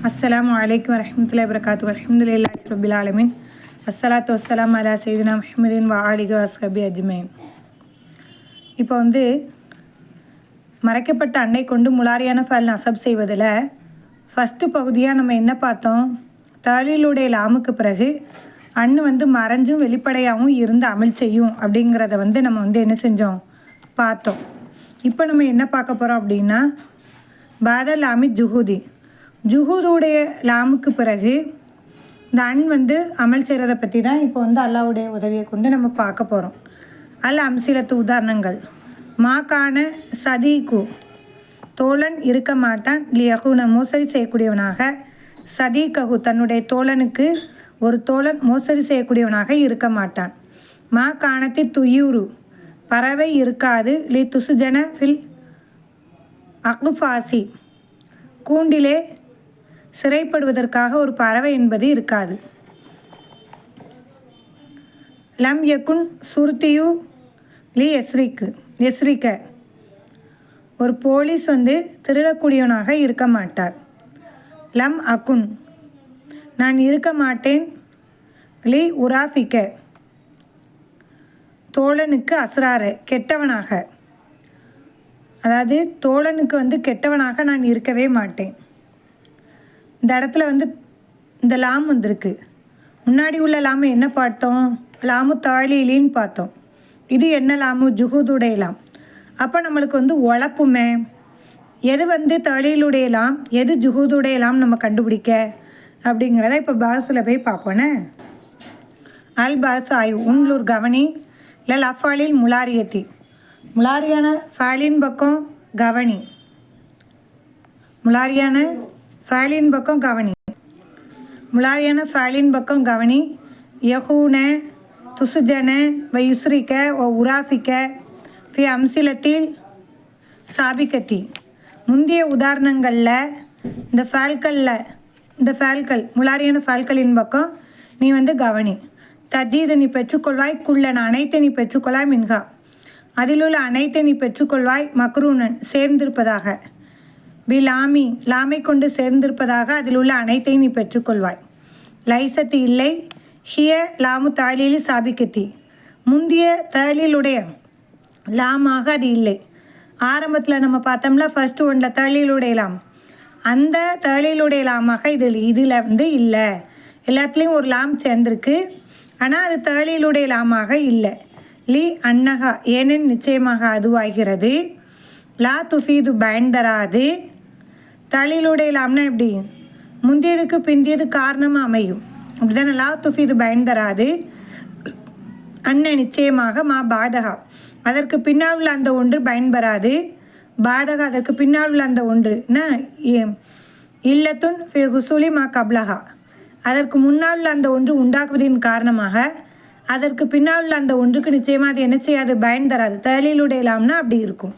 அஸ்ஸலாமு அலைக்கும் வரஹ்மத்துல்லாஹி வபரகாத்துஹு. அல்ஹம்துலில்லாஹி ரப்பில் ஆலமீன். அஸ்ஸலாத்து வஸ்ஸலாமு அலா சய்யிதினா முஹம்மதின் வ ஆலிஹி வஸ்ஹபி அஜ்மஈன். இப்போ மறைக்கப்பட்ட அன்னை கொண்டு முலாரியான ஃபேல் நசப் செய்வதில் ஃபஸ்ட்டு பகுதியாக நம்ம என்ன பார்த்தோம்? தாலீலுடைய லாமுக்கு பிறகு அன்னு மறைஞ்சும் வெளிப்படையாகவும் இருந்து அமல் செய்யும் அப்படிங்கிறத நம்ம என்ன செஞ்சோம்? பார்த்தோம். இப்போ நம்ம என்ன பார்க்க போகிறோம் அப்படின்னா, பாத லாமி ஜுஹூதி, ஜுஹூதுடைய லாமுக்கு பிறகு இந்த அன் அமல் செய்கிறத பற்றி தான் இப்போ அல்லாவுடைய உதவியை கொண்டு நம்ம பார்க்க போகிறோம். அம்சிலத்து உதாரணங்கள். மாக்கான சதீக்கு, தோழன் இருக்க மாட்டான். லியகுன, மோசடி செய்யக்கூடியவனாக. சதீககு, தன்னுடைய தோழனுக்கு ஒரு தோழன் மோசடி செய்யக்கூடியவனாக இருக்க மாட்டான். மா காணத்தி துயூரு, பறவை இருக்காது. லி துசுஜன ஃபில் அக்ஃபாசி, கூண்டிலே சிறைப்படுவதற்காக ஒரு பறவை என்பது இருக்காது. லம் யக்குன் சுருத்தியு லி எஸ்ரிக்க, ஒரு போலீஸ் திருடக்கூடியவனாக இருக்க மாட்டார். லம் அக்குன், நான் இருக்க மாட்டேன். லி உராஃபிக்க, தோழனுக்கு அஸ்ரார, கெட்டவனாக, அதாவது தோழனுக்கு கெட்டவனாக நான் இருக்கவே மாட்டேன். இந்த இடத்துல இந்த லாம் வந்திருக்கு. முன்னாடி உள்ள லாமு என்ன பார்த்தோம்? லாமு தாலீலின்னு பார்த்தோம். இது என்ன லாமு? ஜுஹூதுடைய லாம். அப்போ நம்மளுக்கு உழப்புமே, எது தாலீலுடைய லாம், எது ஜுஹூதுடைய லாம் நம்ம கண்டுபிடிக்க அப்படிங்கிறத இப்போ பாஸில் போய் பார்ப்போனே. அல் பாஸ் ஆய்வு. உன்லூர் கவனி. இல்லை லஃபாலில் முலாரியத்தி, முலாரியான ஃபேலின் பக்கம் கவனி, முலாரியான ஃபேலின் பக்கம் கவனி, முலாரியான ஃபேலின் பக்கம் கவனி. யஹூன துசுஜன வ யுஸ்ரிக்க ஓ உராஃபிக்க ஃபி அம்சிலத்தில் சாபிக்கத்தி, முந்தைய உதாரணங்களில் இந்த ஃபேல்கள் முலாரியான ஃபேல்களின் பக்கம் நீ கவனி. தஜீது, நீ பெற்றுக்கொள்வாய். குள்ளன், அனைத்தை நீ பெற்றுக்கொள்ளாய். மின்ஹா, அதிலுள்ள அனைத்தை நீ பெற்றுக்கொள்வாய். மக்ரூனன், சேர்ந்திருப்பதாக. பி லாமி, லாமை கொண்டு சேர்ந்திருப்பதாக அதில் உள்ள அனைத்தையும் நீ பெற்றுக்கொள்வாய். லைசத்து, இல்லை. ஹிய லாமு தாலீலி சாபிக்கத்தி, முந்திய தாலீலுடைய லாமாக அது இல்லை. ஆரம்பத்தில் நம்ம பார்த்தோம்ல, ஃபஸ்ட்டு ஒன்றில் தாலீலுடைய லாம், அந்த தாலீலுடைய லாமாக இதில் இல்லை. எல்லாத்துலேயும் ஒரு லாம் சேர்ந்திருக்கு, ஆனால் அது தாலீலுடைய லாமாக இல்லை. லி அன்னகா, ஏனென் நிச்சயமாக அதுவாகிறது. லா துஃபீது, பயன் தராது. தாலீலுடைய லாம்னா எப்படி? முந்தியதுக்கு பிந்தியது காரணமாக அமையும், அப்படி தானே? லா துஃபீது, பயன் தராது. அன்ன, நிச்சயமாக. மா பாதகா, அதற்கு பின்னால் உள்ள அந்த ஒன்று பயன் பெறாது. பாதகா, அதற்கு பின்னால் உள்ள அந்த ஒன்றுனா இல்லத்துன் ஃபி ஹுசூலி மா கப்லஹா, அதற்கு முன்னால் உள்ள அந்த ஒன்று உண்டாக்குவதின் காரணமாக அதற்கு பின்னால் உள்ள அந்த ஒன்றுக்கு நிச்சயமாக அது என்ன செய்யாது? பயன் தராது. தாலீலுடைய லாம்னா அப்படி இருக்கும்.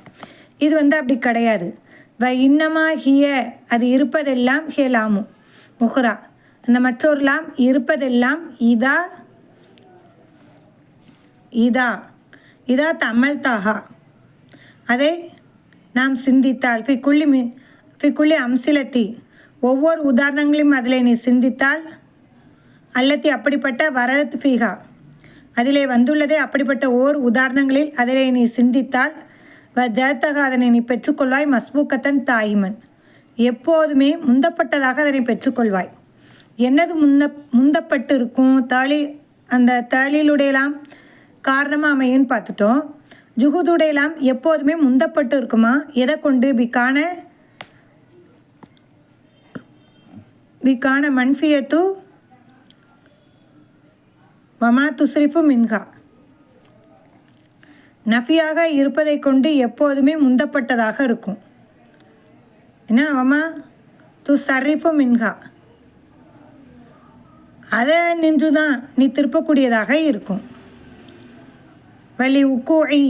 இது அப்படி கிடையாது. வ இன்னமா ஹிய, அது இருப்பதெல்லாம். ஹே லாமு முஹ்ரா, அந்த மற்றொரு லாம் இருப்பதெல்லாம். இதா தமல் தாகா, அதை நாம் சிந்தித்தால். ஃபிக்குள்ளி அம்சிலத்தி, ஒவ்வொரு உதாரணங்களையும் அதில் நீ சிந்தித்தால். அல்லத்தி, அப்படிப்பட்ட. வரத் ஃபீஹா, அதிலே வந்துள்ளதே அப்படிப்பட்ட ஓர் உதாரணங்களில் அதிலே நீ சிந்தித்தால். ஜத்தக, அதனை நீ பெற்றுக்கொள்வாய். மஸ்பூக்கத்தன் தாயிமன், எப்போதுமே முந்தப்பட்டதாக அதனை பெற்றுக்கொள்வாய். என்னது முந்தப்பட்டு இருக்கும்? அந்த தாலீலுடையலாம் காரணமாக அமையுன்னு பார்த்துட்டோம். ஜுஹூதுடையலாம் எப்போதுமே முந்தப்பட்டு இருக்குமா? எதை கொண்டு? பிகான மன்ஃபியத்து வமா துஸ்ரிஃபு மின்ஹா, நஃபியாக இருப்பதை கொண்டு எப்போதுமே முந்தப்பட்டதாக இருக்கும். என்ன? வமா துஸ்ரிஃபு மின்ஹா, அதை நின்று தான் நீ திருப்பக்கூடியதாக இருக்கும். வலி உக்கூஇ,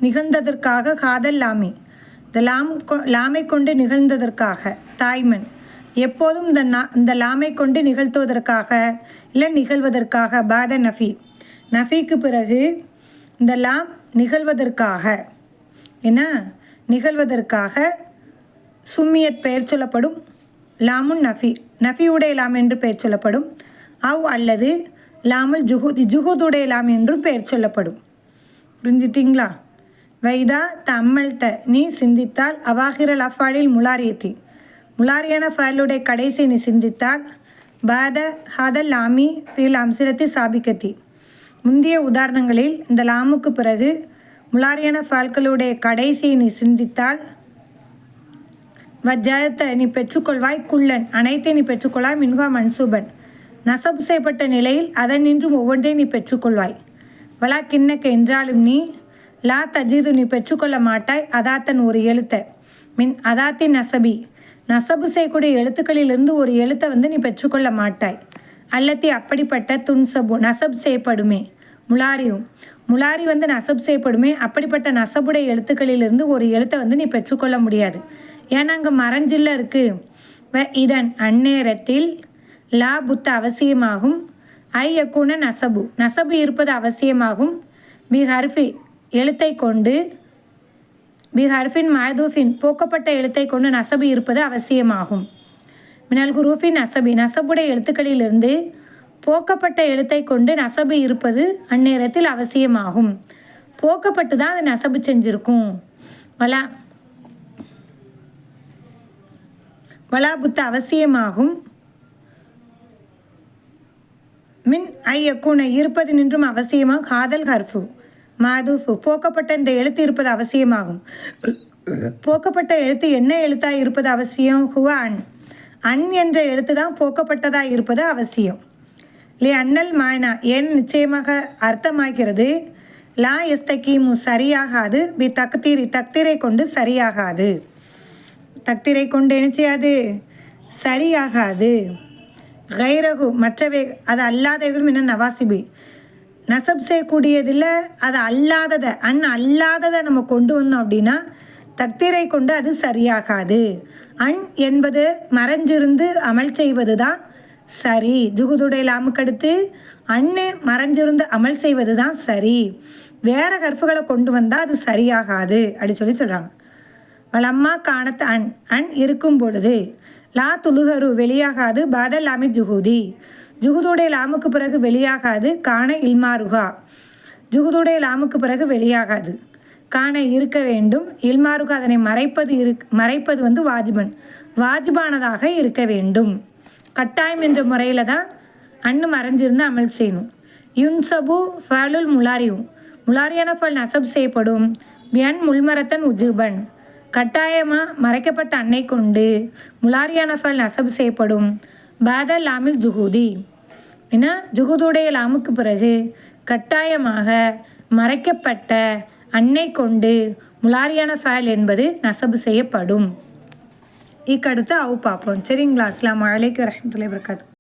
நிகழ்ந்ததற்காக. காதல் லாமி, இந்த லாமை கொண்டு நிகழ்ந்ததற்காக. தாய்மன், எப்போதும் இந்த லாமை கொண்டு நிகழ்த்துவதற்காக, இல்லை நிகழ்வதற்காக. பாத நஃபி, நஃபிக்கு பிறகு இந்த லாம் நிகழ்வதற்காக. என்ன? நிகழ்வதற்காக. சும்மியத், பெயர் சொல்லப்படும். லாமுன் நஃபி, நஃபியுடைய லாம் என்று பெயர் சொல்லப்படும். அவ் அல்லது லாமுல் ஜுஹூதி, ஜுஹூதுடைய லாம் என்றும் பெயர் சொல்லப்படும். புரிஞ்சிட்டிங்களா? வைதா தம்மல்த, நீ சிந்தித்தால், அவாஹிரல் அஃபாலில் முலாரியத்தி, முலாரியான ஃபேலுடைய கடைசி நீ சிந்தித்தால், பாத ஹாதல் லாமி ஃபீல் அம்சிலத்தி சாபிக்கத்தி, முந்தைய உதாரணங்களில் இந்த லாமுக்கு பிறகு முலாரியான ஃபால்களுடைய கடைசியை நீ சிந்தித்தால், வஜ்ஜாயத்தை நீ பெற்றுக்கொள்வாய், குள்ளன் அனைத்தை நீ பெற்றுக்கொள்வாய், மின்ஹா மன்சூபன் நசப் செய்யப்பட்ட நிலையில் அதன் நின்றும் ஒவ்வொன்றை நீ பெற்றுக்கொள்வாய். வலா கிண்ணக்கு என்றாலும் நீ லா தஜீது நீ பெற்றுக்கொள்ள மாட்டாய், அதாத்தன் ஒரு எழுத்தை, மின் அதாத்தின் நசபி நசபு செய்யக்கூடிய எழுத்துக்களிலிருந்து ஒரு எழுத்தை நீ பெற்றுக்கொள்ள மாட்டாய். அல்லத்தி அப்படிப்பட்ட துன்சபு நசப் செய்யப்படுமே, முலாரியும் முலாரி நசப் செய்யப்படுமே, அப்படிப்பட்ட நசபுடைய எழுத்துக்களிலிருந்து ஒரு எழுத்தை நீ பெற்றுக்கொள்ள முடியாது. ஏன்னா அங்கே மறைஞ்சில்ல இருக்குது. இதன் அந்நேரத்தில் லா புத்த அவசியமாகும், ஐ யக்கூன நசபு நசபு இருப்பது அவசியமாகும், பி ஹர்ஃபி எழுத்தை கொண்டு, பி ஹர்ஃபின் மஹதூஃபின் போக்கப்பட்ட எழுத்தை கொண்டு நசபு இருப்பது அவசியமாகும். மினல் ஹுரூஃபின் நசபி நசபுடைய எழுத்துக்களிலிருந்து போக்கப்பட்ட எழுத்தை கொண்டு நசபு இருப்பது அந்நேரத்தில் அவசியமாகும். போக்கப்பட்டு தான் அது நசபு செஞ்சுருக்கும். வலா புத்த அவசியமாகும், மின் ஐ யக்கூன இருப்பது நின்றும் அவசியமாகும், ஹாதல் ஹர்ஃபு மாதூஃபு போக்கப்பட்ட இந்த எழுத்து இருப்பது அவசியமாகும். போக்கப்பட்ட எழுத்து என்ன எழுத்தாக இருப்பது அவசியம்? ஹுவ அன், அன் என்ற எழுத்து தான் போக்கப்பட்டதாக இருப்பது அவசியம். லே அன்னல் மாயனா ஏன் நிச்சயமாக அர்த்தமாகிறது, லா எஸ்தகீமு சரியாகாது, பி தக்தீரி தக்தீரை கொண்டு சரியாகாது, தக்தீரை கொண்டு என்ன செய்யாது சரியாகாது. கைரகு மற்றவை அது அல்லாதவைகளும் என்ன நவாசிபி நசப் செய்யக்கூடியதில் அது அல்லாததை அல்லாததை நம்ம கொண்டு வந்தோம் அப்படின்னா தக்தீரை கொண்டு அது சரியாகாது. அன் என்பது மறைஞ்சிருந்து அமல் செய்வது தான் சரி. ஜுகுதுடைய லாமுக்கடுத்து அன்னு மறைஞ்சிருந்து அமல் செய்வது தான் சரி. வேறு கர்ஃபுகளை கொண்டு வந்தால் அது சரியாகாது அப்படி சொல்கிறாங்க. வலம்மா காணத்து அன் அன் இருக்கும் பொழுது லா துலுகரு வெளியாகாது, பாதல் லாமி ஜுஹூதி ஜுகுதுடைய லாமுக்கு பிறகு வெளியாகாது, காண இல்மாருகா ஜுகுதுடைய லாமுக்கு பிறகு வெளியாகாது, காண இருக்க வேண்டும், இல்மாருகா அதனை மறைப்பது வாஜிபன் வாஜிபானதாக இருக்க வேண்டும். கட்டாயம் என்ற முறையில் தான் அன்னு மறைஞ்சிருந்து அமல் செய்யணும். யுன்சபு ஃபேலுல் முலாரியும் முலாரியான ஃபல் நசப் செய்யப்படும், பியன் முல்மரத்தன் உஜுபன் கட்டாயமாக மறைக்கப்பட்ட அன்னை கொண்டு முலாரியான ஃபல் நசப் செய்யப்படும், பாதல் லாமில் ஜுஹூதி ஏன்னா ஜுஹூதுடைய லாமுக்கு பிறகு கட்டாயமாக மறைக்கப்பட்ட அன்னை கொண்டு முலாரியான ஃபேல் என்பது நசபு செய்யப்படும். இக்கடுத்து அவு பார்ப்போம். சரிங்களா? அஸ்ஸலாமு அலைக்கும் வரஹ்மத்துல்லாஹி வபரகாத்துஹு.